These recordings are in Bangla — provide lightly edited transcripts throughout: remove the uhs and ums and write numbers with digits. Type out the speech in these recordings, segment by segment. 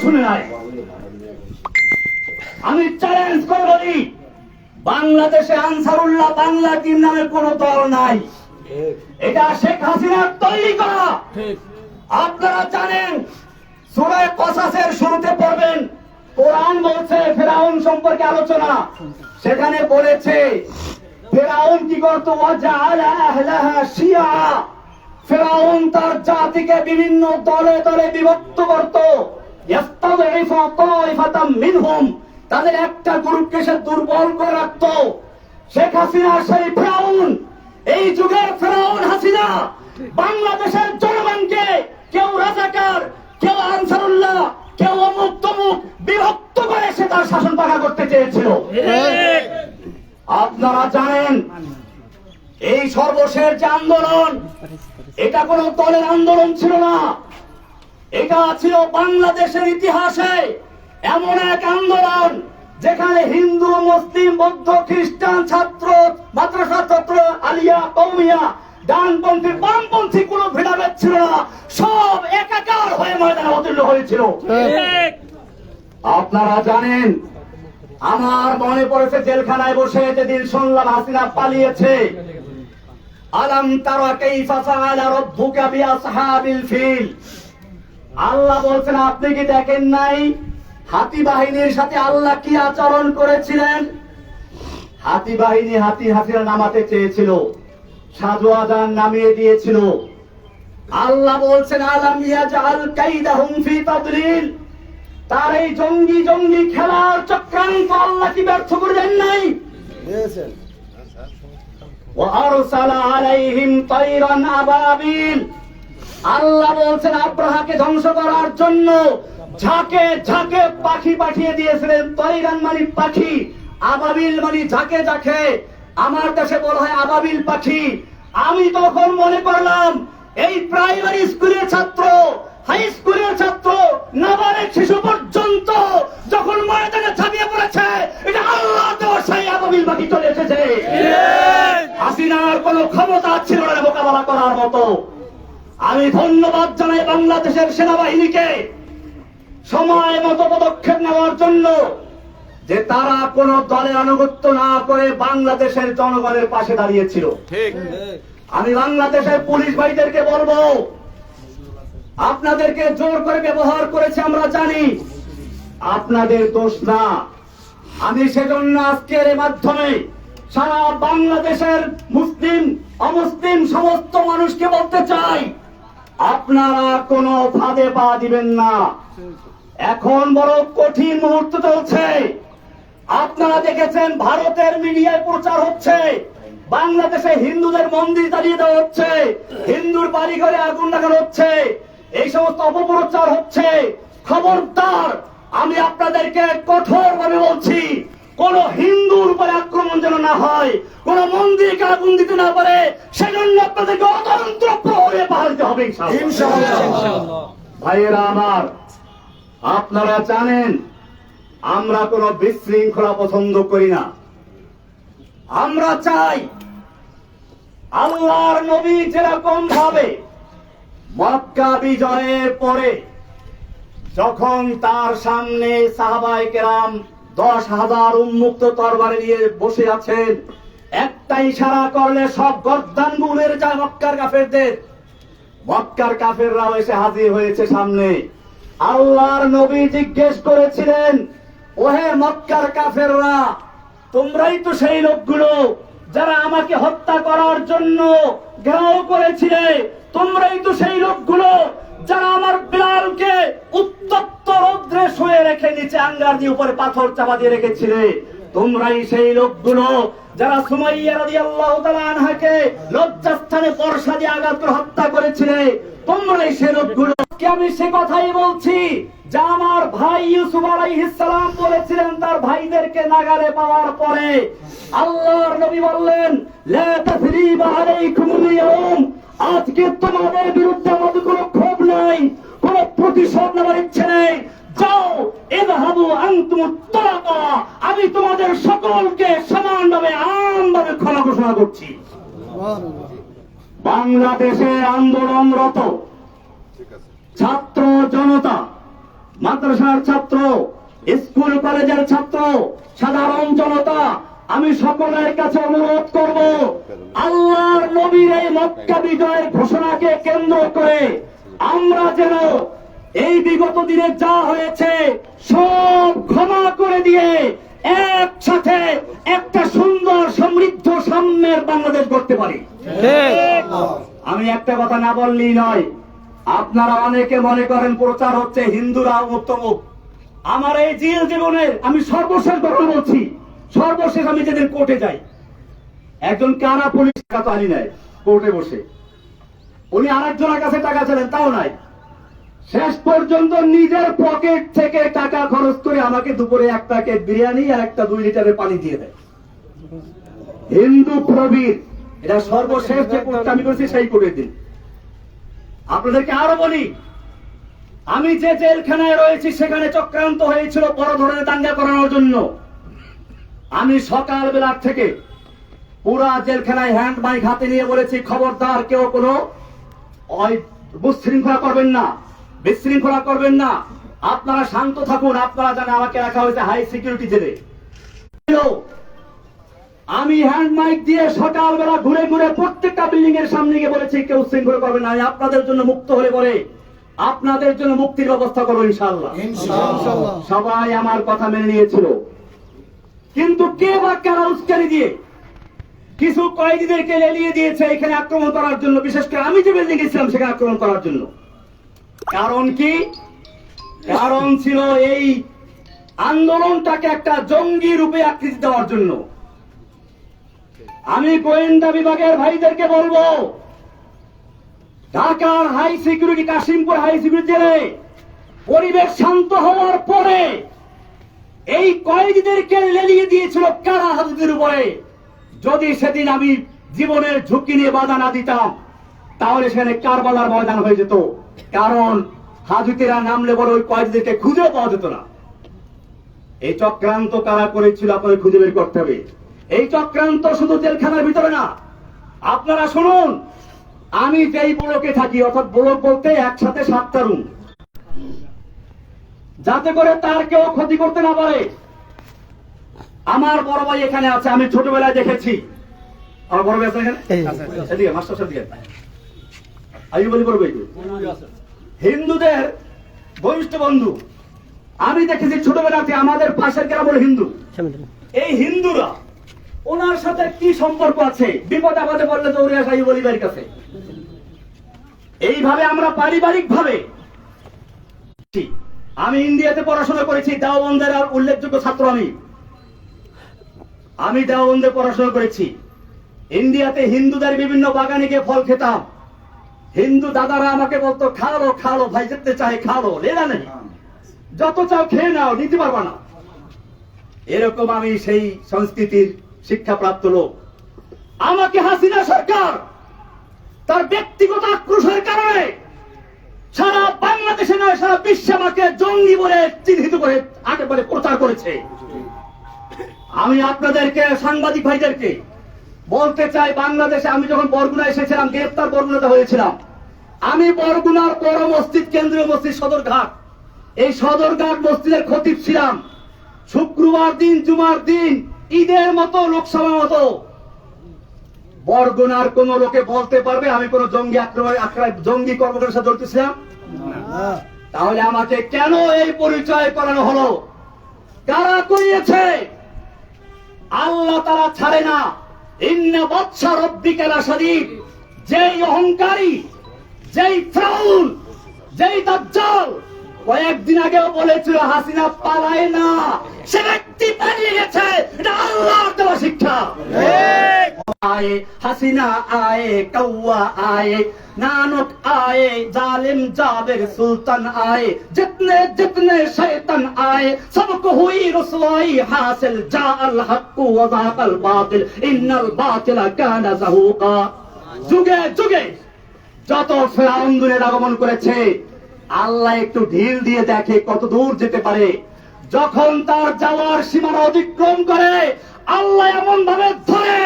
শুনে নাই। আমি চ্যালেঞ্জ করে বলি, বাংলাদেশে আনসারুল্লাহ বাংলা টিম নামে কোন দল নাই। এটা শেখ হাসিনার তৈরি করা। আপনারা জানেন, সূরা কসাসের শুরুতে পড়বেন, কোরআন বলছে ফেরাউন সম্পর্কে আলোচনা। সেখানে বলেছে ফেরাউন কি করত, ওয়াজআলা আহলাহা শিয়া। ফেরাউন তার জাতিকে বিভিন্ন দলে দলে বিভক্ত করত। ইস্তাযইফু তাইফাতাম মিনহুম, তাদের একটা গ্রুপকে সে দুর্বল করে রাখত। শেখ হাসিনা সেই ফেরাউন, এই যুগের ফেরাউন হাসিনা বাংলাদেশের জনগণকে কেউ রাজাকার, কেউ আনসারুল্লাহ, কেউ অমুক তমুক বিভক্ত করে সে তার শাসন পাকা করতে চেয়েছিল। আপনারা জানেন, এই সর্বশেষ যে আন্দোলন, এটা কোন দলের আন্দোলন ছিল না। এটা ছিল বাংলাদেশের ইতিহাসে এমন এক আন্দোলন যেখানে হিন্দু, মুসলিম, বৌদ্ধ, খ্রিস্টান, ছাত্র, মাদ্রাসা ছাত্র, আলিয়া, কওমিয়া, ডানপন্থী, বামপন্থী কোনো ভেদাভেদ ছিল না। সব একাকার হয়ে ময়দানে অবতীর্ণ হয়েছিল। আপনারা জানেন, আমার মনে পড়েছে জেলখানায় বসে যেদিন শুনলাম হাসিনা পালিয়েছে। আলাম তারা কাইফা ফাআলা রাব্বুকা বিআসহাবিল ফিল। আল্লাহ বলছেন, আপনি কি দেখেন নাই হাতি বাহিনীর সাথে আল্লাহ কি আচরণ করেছিলেন? হাতি বাহিনী হাসিনা নামাতে চেয়েছিল, সাজওয়াজান নামিয়ে দিয়েছিল। আল্লাহ বলছেন, আলাম ইয়াজআল কাইদাহুম ফি তাদলিল। তার এই জঙ্গি জঙ্গি খেলার চক্রান্ত আল্লাহ কি ব্যর্থ করে দেন নাই? দিয়েছেন। ওয়া আরসালা আলাইহিম তায়রান আবাবিল। আল্লাহ বলছেন, আব্রাহাকে ধ্বংস করার জন্য ঝাঁকে ঝাঁকে পাখি পাঠিয়ে দিয়েছিলেন। তায়রান মানে পাখি, আবাবিল মানে ঝাঁকে ঝাঁকে। আমার দেশে বলা হয় আবাবিল পাখি। আমি তখন মনে করলাম, এই প্রাইমারি স্কুলের ছাত্র, হাই স্কুলের ছাত্র, নাবালক শিশু পর্যন্ত যখন ময়দানে ঝাঁপিয়ে পড়েছে, এটা আল্লাহ তো সেই আবাবিল পাখি চলে এসেছে। হাসিনার কোন ক্ষমতা ছিল না মোকাবেলা করার মতো। আমি ধন্যবাদ জানাই বাংলাদেশের সেনাবাহিনীকে সময় মতো পদক্ষেপ নেওয়ার জন্য, যে তারা কোন দলের আনুগত্য না করে বাংলাদেশের জনগণের পাশে দাঁড়িয়েছিল। আমি বাংলাদেশের পুলিশ ভাইদেরকে বলবো, আপনাদেরকে জোর করে ব্যবহার করেছে আমরা জানি, আপনাদের দোষ না। আমি সেজন্য আজকের মাধ্যমে সারা বাংলাদেশের মুসলিম অমুসলিম সমস্ত মানুষকে বলতে চাই, আপনারা কোনো ফাঁদে পা দিবেন না। এখন বড় কঠিন মুহূর্ত চলছে। আপনারা দেখেছেন ভারতের মিডিয়ায় প্রচার হচ্ছে, বাংলাদেশে হিন্দুদের মন্দির জ্বালিয়ে দেওয়া হচ্ছে, হিন্দুর বাড়ি ঘরে আগুন লাগানো হচ্ছে, এই সমস্ত অপপ্রচার হচ্ছে। খবরদার, আমি আপনাদেরকে কঠোরভাবে বলছি, কোন হিন্দুর উপরে আক্রমণ যেন না হয়, কোন মন্দিরকে আগুন দিতে না পারে, সেজন্য আপনাদেরকে অতন্ত্র প্রহরে পাহারা দিতে হবে ইনশাআল্লাহ। ভাইয়েরা আমার, আপনারা জানেন আমরা কোন বিশৃঙ্খলা পছন্দ করি না। আমরা চাই আল্লাহর নবী যেরকম ভাবে মক্কা বিজয়ের পরে যখন তার সামনে সাহাবায়ে কেরাম 10,000 উন্মুক্ত তরবারি নিয়ে বসে আছেন, একটা ইশারা করলে সব গর্দান গুলের যায় মক্কার কাফেরদের। মক্কার কাফেররা এসে হাজির হয়েছে সামনে। আল্লাহর নবী জিজ্ঞেস করেছিলেন, ওহে মক্কার কাফেররা, তোমরাই তো সেই লোকগুলো যারা আমাকে হত্যা করার জন্য ঘেরাও করেছিলে, তোমরাই তো সেই লোকগুলো যারা আমার বিলালকে উত্তপ্ত রৌদ্রে শুয়ে রেখে নিচে আঙ্গার দিয়ে উপরে পাথর চাপা দিয়ে রেখেছিলে, তোমরাই সেই লোকগুলো যারা সুমাইয়া রাদিয়াল্লাহু তাআলা আনহাকে লজ্জাস্থানে বর্ষা দিয়ে আঘাত করে হত্যা করেছিলে, তোমরাই সেই লোকগুলো। আমি সে কথাই বলছি যা আমার ভাই ইউসুফ আলাইহিস সালাম বলেছিলেন তার ভাইদেরকে নাগালে পাওয়ার পরে। আল্লাহর নবী বললেন, লা তাসরিবা আলাইকুমুল ইয়াউম, আজকে তোমাদের বিরুদ্ধে আমাদের কোনো ক্ষোভ নাই, কোনো প্রতিশোধ নেওয়ার ইচ্ছে নেই। যাও, ইযহাবু আনতুম তালাকা, আমি তোমাদের সকলকে সমানভাবে আমভাবে ক্ষমা ঘোষণা করছি। বাংলাদেশে আন্দোলনরত ছাত্র জনতা মাদ্রাসার ছাত্র, স্কুল কলেজের ছাত্র, সাধারণ জনতা, আমি সকলের কাছে অনুরোধ করব, আল্লাহর নবীর এই মক্কা বিজয়ের ঘোষণাকে কেন্দ্র করে আমরা যেন এই বিগত দিনে যা হয়েছে সব ক্ষমা করে দিয়ে একসাথে একটা সুন্দর সমৃদ্ধ সাম্যের বাংলাদেশ করতে পারি। আমি একটা কথা না বললেই নয়, আপনারা অনেকে মনে করেন প্রচার হচ্ছে হিন্দুরা উত্তম। আমার এই জেল জীবনের আমি সর্বশেষ ঘটনা বলছি, সর্বশেষ আমি যেদিন কোর্টে যাই, একজন কারা পুলিশ টাকা আনি নাই, কোর্টে বসে উনি আরেকজনের কাছে টাকা ছিলেন, তাও নাই, শেষ পর্যন্ত নিজের পকেট থেকে টাকা খরচ করে আমাকে দুপুরে এক প্যাকেট বিরিয়ানি আর একটা 2 লিটারের পানি দিয়ে দেয়। হিন্দু প্রবীর, এটা সর্বশেষ যে কোর্টটা আমি করেছি সেই কোর্টের দিন। আপনাদেরকে আরো বলি, আমি যে জেলখানায় রয়েছি সেখানে চক্রান্ত হয়েছিল বড় ধরনের দাঙ্গা করানোর জন্য। আমি সকালবেলা থেকে পুরা জেলখানায় হ্যান্ড মাইক হাতে নিয়ে বলেছি, খবরদার কেউ কোনো বিশৃঙ্খলা করবেন না, বিশৃঙ্খলা করবেন না, আপনারা শান্ত থাকুন। আপনারা জানেন আমাকে রাখা হয়েছে হাই সিকিউরিটি জেলে। আমি হ্যান্ড মাইক দিয়ে সকালবেলা ঘুরে ঘুরে প্রত্যেকটা বিল্ডিং এর সামনে গিয়ে বলেছি, কেউ শৃঙ্খলা করবেন না, আমি আপনাদের জন্য মুক্ত হলে পরে আপনাদের জন্য মুক্তির ব্যবস্থা করবো ইনশাআল্লাহ। সবাই আমার কথা মেনে নিয়েছিল, কিন্তু কে বা কারা উস্কানি দিয়ে কিছু কয়েদিদেরকে লেলিয়ে দিয়েছে এখানে আক্রমণ করার জন্য, বিশেষ করে আমি যে বিল্ডিং গেছিলাম সেখানে আক্রমণ করার জন্য। কারণ কি? কারণ ছিল এই আন্দোলনটাকে একটা জঙ্গি রূপে আকৃতি দেওয়ার জন্য। আমি গোয়েন্দা বিভাগের ভাইদেরকে বলবো, ঢাকার high security, Kashimpur high security জেলে পরিবেশ শান্ত হওয়ার পরে এই কয়েদিদেরকে লেলিয়ে দিয়েছিল কারা হাজুদের উপরে। যদি সেদিন আমি জীবনের ঝুঁকি নিয়ে বাধা না দিতাম তাহলে সেখানে কারবালার ময়দান হয়ে যেত। কারণ হাজুতেরা নামলে বড় ওই কয়েদিদেরকে খুঁজে পাওয়া যেত না। এই চক্রান্ত কারা করেছিল আপনাদের খুঁজে বের করতে হবে। এই চক্রান্ত শুধু জেলখানার ভিতরে না, আপনারা শুনুন, আমি যেই ব্লকে থাকি, অর্থাৎ ব্লক বলতে একসাথে 7টা রুম, যাতে করে তার কেউ ক্ষতি করতে না পারে। আমার বড় ভাই এখানে আছে, আমি ছোটবেলায় দেখেছি। আমার বড় ভাই আছে এখানে, এদিকে মাস্টার সাহেব দিকে আমি বলি বড় ভাই, হিন্দুদের বরিষ্ঠ বন্ধু। আমি দেখেছি ছোটবেলাতে আমাদের পাশের গ্রাম হলো হিন্দু। এই হিন্দুরা ওনার সাথে কি সম্পর্ক আছে, বিপদ আপদে পড়লে দৌড়ে আসা এই বলিবার কাছে। এইভাবে আমরা পারিবারিক ভাবে, আমি ইন্ডিয়াতে পড়াশোনা করেছি, দেওবন্দের আর উল্লেখযোগ্য ছাত্র আমি দেওবন্দে পড়াশোনা করেছি। ইন্ডিয়াতে হিন্দুদের বিভিন্ন বাগানে গিয়ে ফল খেতাম। হিন্দু দাদারা আমাকে বলতো, খালো খালো ভাই, যেতে চাই খালো, লেলা নেই, যত চাও খেয়ে নাও, নিতে পারবা না। এরকম আমি সেই সংস্কৃতির শিক্ষাপ্রাপ্ত লোক। আমাকে হাসিনা সরকার তার ব্যক্তিগত আক্রোশের কারণে সারা বাংলাদেশে নয় সারা বিশ্বে আমাকে জঙ্গি বলে চিহ্নিত করে একেবারে প্রচার করেছে। আমি আপনাদেরকে, সাংবাদিক ভাইদেরকে বলতে চাই, বাংলাদেশে আমি যখন বরগুনা এসেছিলাম, গ্রেপ্তার বরগুনাতে হয়েছিলাম, আমি বরগুনার বড় মসজিদ, কেন্দ্রীয় মসজিদ সদরঘাট, এই সদরঘাট মসজিদের খতিব ছিলাম। শুক্রবার দিন, জুমার দিন, ঈদের মতো, লোকসভা মতো বরগুনার কোন লোকে বলতে পারবে আমি কোন জঙ্গি জঙ্গি কর্মকাণ্ডের সাথে জড়িত ছিলাম? তাহলে আমাকে কেন এই পরিচয় করানো হলো? কারা করিয়েছে? আল্লাহ তারা ছাড়ে না। ইন্না বাদশা রব্বিকা লাশাদীদ। যেই অহংকারী, যেই ফিরআউন, যেই দাজ্জাল কয়েকদিন আগেও বলেছিল হাসিনা পালায় না, সে ব্যক্তি পালিয়ে গেছে। এটা আল্লাহর দেওয়া শিক্ষা। आए हसीना आए कौआ आए नानक आए जालिम जाबिर सुल्तान आए जितने जितने शैतान आए सबको हुई रुसवाई हासिल जाअल हक्कु व ज़ाक़ल बातिल इन्नल बातिला काना ज़हूक़ा। যুগে যুগে যত ফেরাউন দুনিয়ার আগমন করেছে, আল্লাহ একটু ঢিল দিয়ে দেখে কত দূর যেতে পারে। যখন তার যাওয়ার সীমানা অতিক্রম করে আল্লাহ এমন ভাবে ধরে,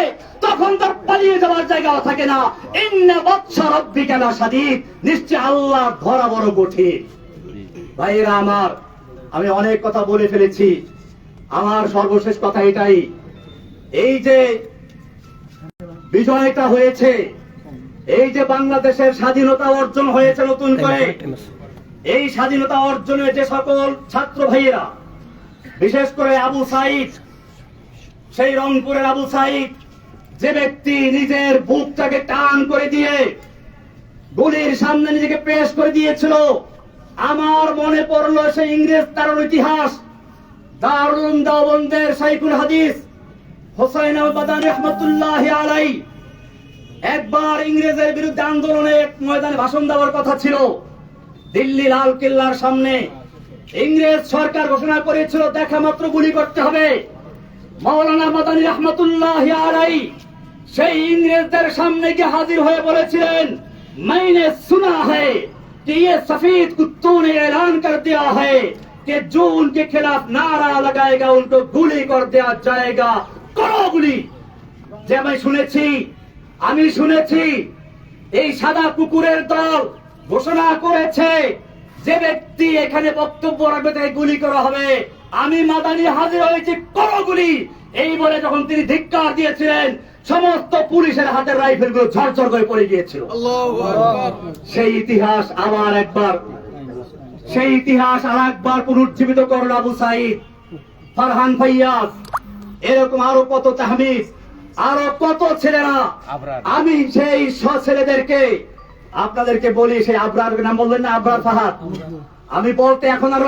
তখন তার পালিয়ে যাওয়ার জায়গা থাকে না। ইন্না বাদশা রাব্বিকা লাশাদীদ। নিশ্চয় আল্লাহ ধরা বড় কঠিন। ভাইয়েরা আমার, আমি অনেক কথা বলে ফেলেছি, আমার সর্বশেষ কথা এটাই, এই যে বিজয়টা হয়েছে, এই যে বাংলাদেশের স্বাধীনতা অর্জন হয়েছে নতুন করে, এই স্বাধীনতা অর্জনে যে সকল ছাত্র ভাইয়েরা, বিশেষ করে আবু সাইদ, সেই রংপুরের আবু সাইদ, যে ব্যক্তি নিজের বুকটাকে টান করে দিয়ে গুলির সামনে নিজেকে পেশ করে দিয়েছিল, আমার মনে পড়লো সেই ইংরেজ তার ইতিহাস, দারুল উলুম দেওবন্দের শাইখুল হাদিস হোসাইন আহমদ রহমতুল্লাহি আলাইহি একবার ইংরেজের বিরুদ্ধে আন্দোলনে এক ময়দানে ভাষণ দেওয়ার কথা ছিল। দিল্লি লাল কেল্লার সামনে ইংরেজ সরকার ঘোষণা করেছিল দেখা মাত্র গুলি করতে হবে। মাওলানা মাদানী রহমতুল্লাহি আলাইহি সেই ইংরেজদের সামনে গিয়ে হাজির হয়ে বলেছিলেন, मैंने सुना है कि ये सफेद कुत्तों ने ऐलान कर दिया है कि जो उनके खिलाफ नारा लगाएगा उनको गुली कर दिया जाएगा, करो गुली। যে আমি শুনেছি এই সাদা কুকুরের দল ঘোষণা করেছে যে ব্যক্তি এখানে বক্তব্য রাখবে তাকে গুলি করা হবে। আমি মাদানী হাজির হয়েছি, করো গুলি। এই বলে যখন তিনি ধিক্কার দিয়েছিলেন, সমস্ত পুলিশের হাতের রাইফেল গুলো ঝরঝর করে পড়ে গিয়েছিল। সেই ইতিহাস আর একবার পুনরুজ্জীবিত করল আবু সাইদ, ফারহান ফাইয়াজ, এরকম আরো কত তাহমিদ, আরো কত ছেলেরা। আমি সেই ছেলেদেরকে আপনাদেরকে বলি, সেই আবরার নাম বললেন না, আবরার ফাহাদ, আমি বলতে এখন আর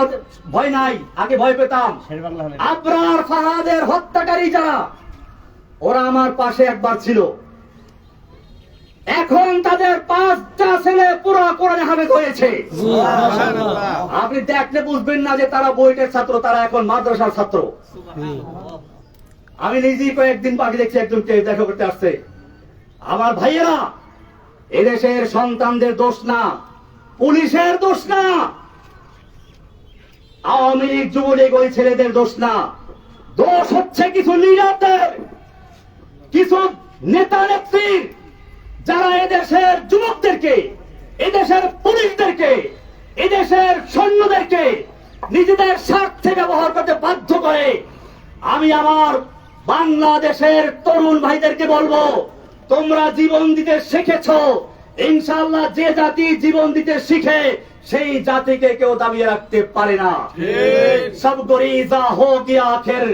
ভয় নাই, আগে ভয় পেতাম। আবরার ফাহাদের হত্যাকারী যারা, ওরা আমার পাশে একবার ছিল, এখন তাদের 5টা ছেলে পুরো কোরআনে হাফেজ হয়েছে। আপনি দেখলে বুঝবেন না যে তারা বইটের ছাত্র, তারা এখন মাদ্রাসার ছাত্র। আমি নিজেই কয়েকদিন আগে দেখছি একজনকে দেখা করতে আসছে। আমার ভাইয়েরা, এদেশের সন্তানদের দোষ না, পুলিশের দোষ না, আওয়ামী লীগ যুবলীগ ওই ছেলেদের দোষ না, দোষ হচ্ছে কিছু লিডারদের, কিছু নেতা নেত্রীর, যারা এদেশের যুবকদেরকে, এদেশের পুলিশদেরকে, এদেশের সৈন্যদেরকে নিজেদের স্বার্থে ব্যবহার করতে বাধ্য করে। আমি আমার বাংলাদেশের তরুণ ভাইদেরকে বলবো, তোমরা জীবন দিতে শিখেছো, ইনশাআল্লাহ যে জাতি জীবন দিতে শিখে সেই জাতিকে কেউ দাবিয়ে রাখতে পারে না। সব গুরিজা হো গিয়া আখির,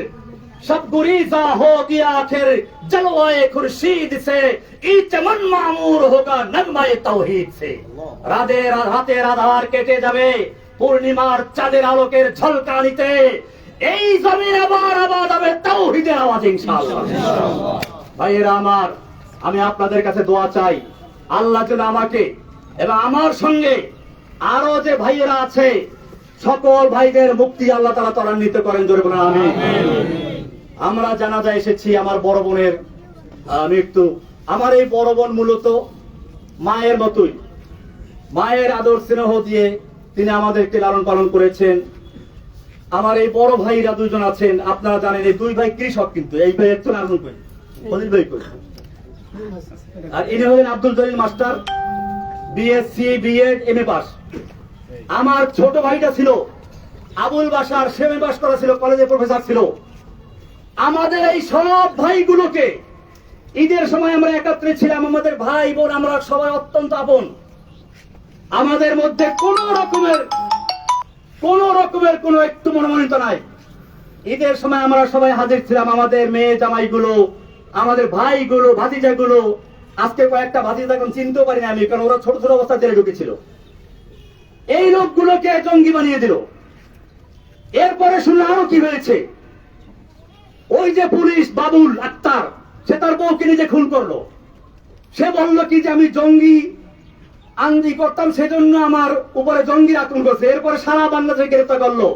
सब गुरीजा हो गया आखिर, जलवाए खुर्शीद से ई चमन मामूर होगा नगमाए तौहीद से। রাতের আধার কেটে যাবে পূর্ণিমার চাঁদের আলোকের ঝলকানিতে, এই জমিন আবার আবাদ হবে তাওহীদের আওয়াজে ইনশাআল্লাহ। ভাইয়েরা আমার, আমি আপনাদের কাছে দোয়া চাই, আল্লাহ যেন আমাকে এবং আমার সঙ্গে আরো যে ভাইয়েরা আছে সকল ভাইদের মুক্তি আল্লাহ তাআলা ত্বরান্বিত করেন, জোরে বলেন আমিন। আমরা জানাজা এসেছি আমার বড় বোনের মৃত্যু। আমার এই বড় বোন মূলত মায়ের মতোই, মায়ের আদর স্নেহ দিয়ে তিনি আমাদেরকে লালন পালন করেছেন। আমার এই বড় ভাইরা দুইজন আছেন, আপনারা জানেন এই দুই ভাই কৃষক, কিন্তু এই ভাই একজন আনন্দ করি খলিল ভাই করি, আর ইনি হলেন Abdul Jalil master, BSc BEd MA pass. আমার ছোট ভাইটা ছিল আবুল বাশার, সেমে পাস করা ছিল, কলেজে প্রফেসর ছিল। আমাদের এই সব ভাইগুলোকে ঈদের সময় আমরা একত্রে ছিলাম, আমাদের ভাই বোন আমরা সবাই অত্যন্ত আপন। আমাদের মধ্যে কোন রকমের কোন একটু মনোমালিন্য নাই। ঈদের সময় আমরা সবাই হাজির ছিলাম, আমাদের মেয়ে জামাইগুলো, আমাদের ভাইগুলো, ভাতিজাগুলো। আজকে কয়েকটা ভাতিজা এখন চিনতেও পারি না আমি, কারণ ওরা ছোট ছোট অবস্থা জেলে ঢুকেছিল। এই লোকগুলোকে জঙ্গি বানিয়ে দিল। এরপরে শুনলাম আরো কি হয়েছে, ওই যে পুলিশ বাবুল আক্তার, সে তার বউকে নিজে খুন করলো। সে বলল কি যে আমি জঙ্গি আঙ্গি করতাম, সেজন্য আমার উপরে জঙ্গির আক্রমণ করছে। এরপরে সারা বাংলাদেশে গ্রেফতার করলো।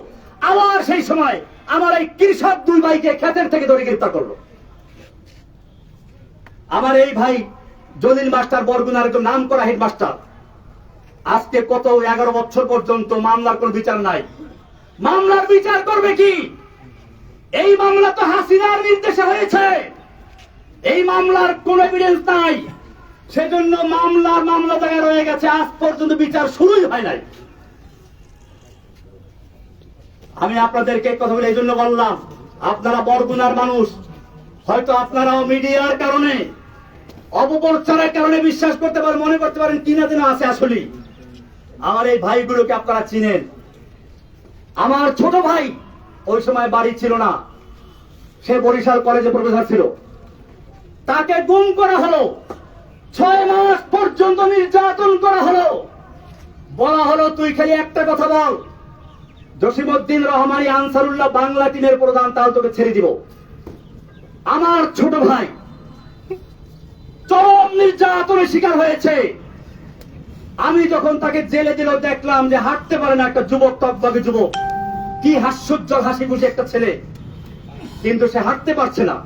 আবার সেই সময় আমার এই কৃষক দুই ভাইকে ক্ষেতের থেকে ধরে গ্রেফতার করলো। আমার এই ভাই জলিল মাস্টার বরগুনার একজন নাম করা হেডমাস্টার, আজকে কত 11 বছর পর্যন্ত মামলার কোন বিচার নাই। মামলার বিচার করবে কি? এই মামলা তো হাসিনার নির্দেশে হয়েছে, এই মামলার কোন এভিডেন্স নাই, সেজন্য মামলা জায়গায় রয়ে গেছে, আজ পর্যন্ত বিচার শুরুই হয় নাই। আমি আপনাদেরকে কথা বলে এই জন্য বললাম, আপনারা বরগুনার মানুষ, হয়তো আপনারাও মিডিয়ার কারণে, অপপ্রচারের কারণে বিশ্বাস করতে পারেন, মনে করতে পারেন কিনা দিন আছে। আসলে আমার এই ভাইগুলোকে আপনারা চিনেন। আমার ছোট ভাই ওই সময় বাড়ি ছিল না, সে বরিশাল কলেজে প্রফেসর ছিল। তাকে গুম করা হলো, 6 মাস পর্যন্ত নির্যাতন করা হলো। বলা হলো তুই খালি একটা কথা বল, জসিমউদ্দিন রহমানী আনসারুল্লাহ বাংলা টিমের প্রধান, তাহলে তোকে ছেড়ে দিব। আমার ছোট ভাই চরম নির্যাতনের শিকার হয়েছে। আমি যখন তাকে জেলে দিল, দেখলাম যে হাঁটতে পারে না একটা যুবক, তকবাগে যুবক, কি হাস্যোজ্জ্বল হাসি খুশি একটা ছেলে, কিন্তু সে হাঁটতে পারছে না।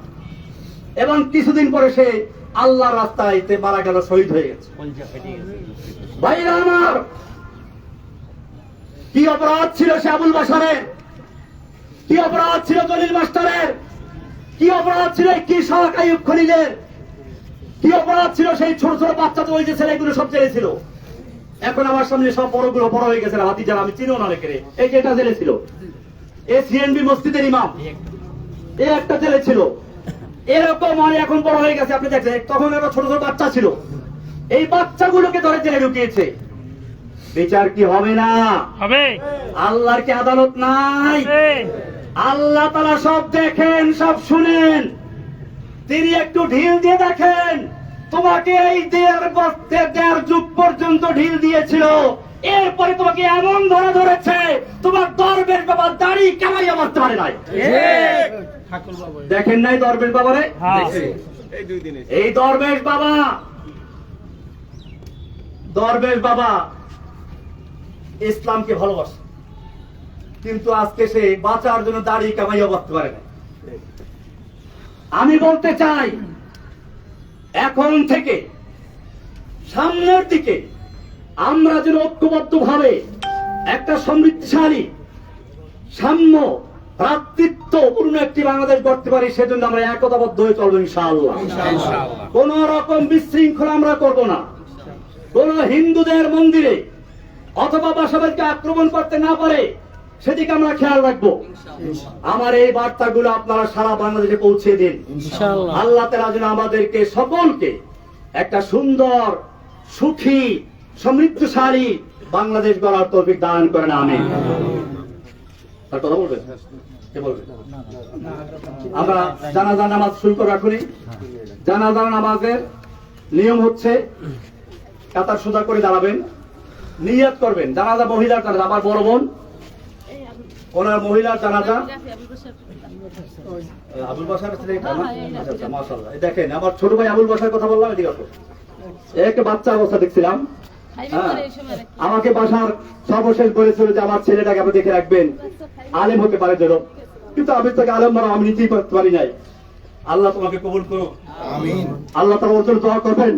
এবং কিছুদিন পরে সে আল্লাহর রাস্তায় মারা গেল, শহীদ হয়ে গেছে। ভাইরা আমার, কি অপরাধ ছিল সে আবুল বাশারের, কি অপরাধ ছিল জলিল মাস্টারের, কি অপরাধ ছিল কি শাহ আইয়ুব খলিলের, কি অপরাধ ছিল সেই ছোট ছোট বাচ্চা, তো ওই যে ছেলেগুলো সব জেলে ছিল। এখন আমার সামনে সব বড়গুলো বড় হয়ে গেছে, হাতি যারা আমি চিনিও না রেখে। এই যে এটা জেলে ছিল, এ সিএনবি মসজিদের ইমাম, এ একটা জেলে ছিল। এরকম মানে এখন বড় হয়ে গেছে, আপনি দেখছেন। তখন একটা ছোট ছোট বাচ্চা ছিল, এই বাচ্চাগুলোকে ধরে জেলে ঢুকিয়েছে। বিচার কি হবে না? হবে। আল্লাহর কি আদালত নাই? আল্লাহ তাআলা সব দেখেন, সব শুনেন। তিনি একটু ঢিল দিয়ে দেখেন, তোমাকে এই 1.5 যুগ পর্যন্ত ঢিল দিয়েছিল, এরপরে তোমাকে এমন ধরা ধরেছে, তোমার দরবেশ বাবা দাড়ি কামাইয়া মারতে পারে নাই। দেখেন নাই দরবেশ বাবারে? এই দরবেশ বাবা, দরবেশ বাবা ইসলামকে ভালোবাসে, কিন্তু আজকে সে বাঁচার জন্য দাড়ি কামাইয়া মারতে পারে না। আমি বলতে চাই, এখন থেকে সামনের দিকে আমরা যেন ঐক্যবদ্ধ ভাবে একটা সমৃদ্ধশালী, সাম্য, ভ্রাতৃত্বপূর্ণ একটি বাংলাদেশ গড়তে পারি, সেজন্য আমরা একতাবদ্ধ হয়ে চলবো ইনশাআল্লাহ। কোন রকম বিশৃঙ্খলা আমরা করব না। কোন হিন্দুদের মন্দিরে অথবা বাসাবাড়িকে আক্রমণ করতে না পারে সেদিকে আমরা খেয়াল রাখবো। আমার এই বার্তাগুলো আপনারা সারা বাংলাদেশে পৌঁছে দিন। আল্লাহ তাআলা যেন আমাদেরকে সকলকে একটা সুন্দর, সুখী, সমৃদ্ধশালী বাংলাদেশ গড়ার তৌফিক দান করেন, আমিন। আর কথা বলবেন? কে বলবেন? আমরা জানাজা নামাজ শুরু করে রাখুনি। জানাজা নামাজের নিয়ম হচ্ছে কাতার সোজা করে দাঁড়াবেন, নিয়ত করবেন। জানাজা মহিলার জানাজা, আমার বড় বোন ওনার মহিলার জানাজা। আবুল বাশার মাশাআল্লাহ। দেখেন আমার ছোট ভাই আবুল বাশার কথা বললাম, এদিকে আসো। একটা বাচ্চা অবস্থা দেখছিলাম, আমাকে বাসার সর্বশেষ বলেছিল যে আমার ছেলেটাকে আপনি দেখে রাখবেন, আলেম হতে পারে যেন, কিন্তু আমি তাকে আলেম বানাবো আমি নিজেই করতে পারি নাই। আল্লাহ তোমাকে কবুল করুন, আমিন। আল্লাহ তাআলা ওর জন্য দোয়া করবেন।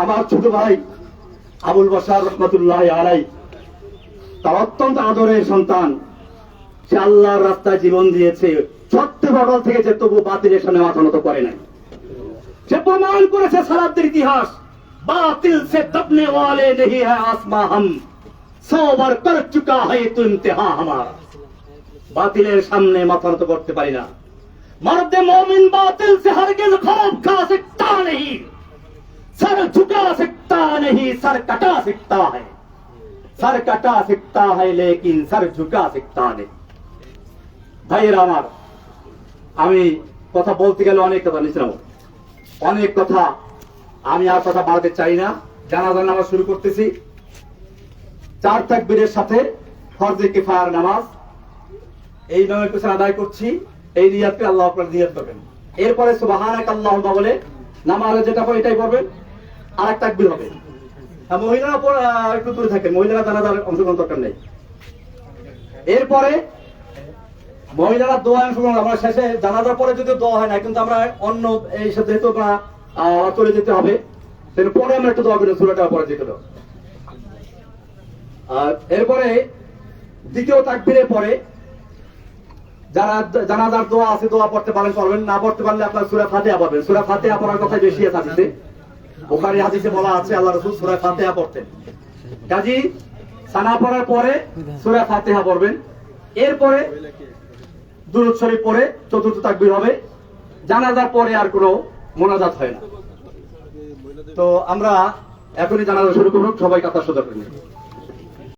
আমার ছোট ভাই আবুল বাশার রহমাতুল্লাহি আলাইহি, তার অত্যন্ত আদরের সন্তান, সে আল্লাহর রাস্তায় জীবন দিয়েছে, সত্যি বদল থেকে যে তবু বাতিলের সামনে মাথা নত করে নাই। সে প্রমাণ করেছে সালাতের ইতিহাস, বাতিল সে দবনে ওয়ালে नहीं है आसमां हम 100 बार कर चुका है तो इंतहा हमारा। বাতিলের সামনে মাথা নত করতে পারি না। मर्द मोमिन बातिल से हरगिज खौफ खा सकता नहीं, सर झुका सकता नहीं, सर कटा सकता है, सर कटा सकता है लेकिन सर झुका सकता नहीं। ভাইয়েরা আমার, আমি কথা বলতে গেলে অনেক কথা নিছিলাম, অনেক কথা, আমি আর কথা বাড়াতে চাই না। জানাজার নামাজ শুরু করতেছি। 4 তাকবীরের সাথে ফরজে কিফায়ার নামাজ এই নামের পিছনে আদায় করছি। এই নিয়াতকে আল্লাহ আপনার নিয়াত করবেন। এরপরে সুবহানাক আল্লাহুম্মা বলে নামাজে যেটা হয় এটাই পড়বেন, আর এক তাকবীর হবে। মহিলারা একটু দূরে থাকেন, মহিলারা জানাজার অংশগ্রহণ দরকার নেই। এরপরে মহিলারা দোয়া অংশগ্রহণ, আমরা শেষে জানাজার পরে যদি দোয়া হয় না, কিন্তু আমরা অন্য এই সাথে যেহেতু চলে যেতে হবে, পরে আমরা একটু দোয়া করি, সূরাটা পরে যেতে হবে। আর এরপরে দ্বিতীয় তাকবীরের পরে যারা জানাজার দোয়া আছে দোয়া পড়তে পারেন পড়বেন, না পড়তে পারলে আপনার সূরা ফাতিহা পড়বেন। সূরা ফাতিহা পড়ার কথা বেশি আছে হাদিসে, বুখারী হাদিসে বলা আছে আল্লাহ রাসূল সূরা ফাতিহা পড়তেন। কাজী সানা পড়ার পরে সূরা ফাতিহা পড়বেন। এরপরে দুরূদ শরীফ পড়ে চতুর্থ তাকবীর হবে। জানাজার পরে আর কোনো মোনাজাত হয় না। তো আমরা এখনই জানাজা শুরু করব, সবাই কাতার সোজা করে নিন।